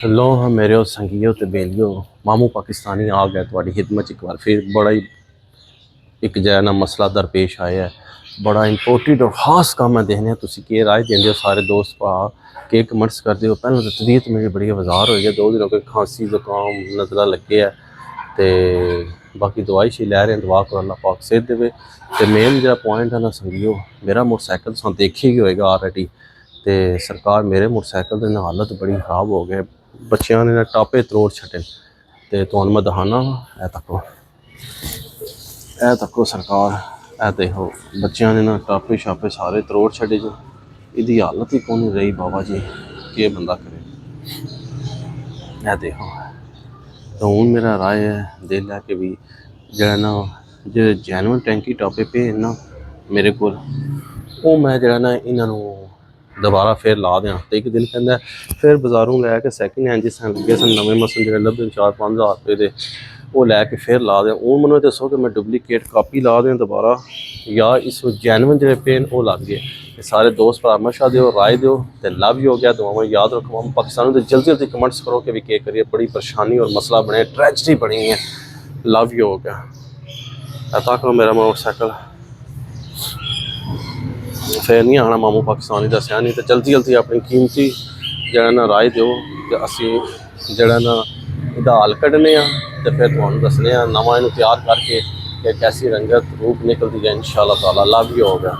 लो हाँ मेरे और संगियो ते बेलियो मामू पाकिस्तानी आ गया थोड़ी खिदमत एक बार फिर बड़ा ही एक जै ना मसला दरपेश आया है। बड़ा इंपोर्टेंट और ख़ास काम है देखने तुसी के राय देंदे हो सारे दोस्त भा के कमेंट्स करते हो। पहले तो तबीयत मेरी बड़ी बाजार हो गई, 2 दिन हो गए, खांसी जुकाम नज़ला लगे है तो बाकी दवाई शी लै रहे हैं, दुआ करो अल्लाह पाक सेहत देवे। तो मेन जो पॉइंट है ना संगियो, मेरा मोटरसाइकिल तुम देखी ही होएगा ऑलरेडी। तो सरकार मेरे मोटरसाइकिल की हालत बड़ी खराब हो गई, बच्चों ने टापे तरोड़ छटे। तो तुहानू मैं दिखाना ए तको सरकार ए देखो बच्चों ने ना टापे शापे सारे तरोड़ छड़े जो, इदी हालत ही कौन रही बाबा जी, के बंदा करे। ए देखो तो हूँ मेरा राय है दिल है कि भी जरा ना जो जैनुअन टैंकी टापे पे ना मेरे को मैं जरा ना इन्हों दोबारा फिर ला दें। तो एक दिन कहना फिर बाजारों लैके सैकेंड हैंड जिस लगे सन नवे मसल जो लभे 4-5 हज़ार रुपये के वो लैके फिर ला दें। हूँ मैंने दसो कि मैं डुप्लीकेट कापी ला दें दोबारा या इस जैनुअन जो पे वो लग गए। सारे दोस्त भरा मशा दो राय दो तो लव हो गया दुआव याद रखो। हम पाकिस्तान में जल्दी जल्दी कमेंट्स करो कि भी के करिए, बड़ी परेशानी और मसला बने, ट्रैजिडी बनी है। लव हो गया अता करो मेरा मोटरसाइकिल फिर नहीं आना मामू पाकिस्तानी दसिया नहीं तो जल्दी जल्दी अपनी कीमती जरा ना राय दो कि असी जरा ना इहदा हल कड्ढने तो फिर तुहानू दसने नवा इनू तैयार करके कि कैसी रंगत रूप निकलती है इंशाअल्लाह ताला। लव यू हो गया।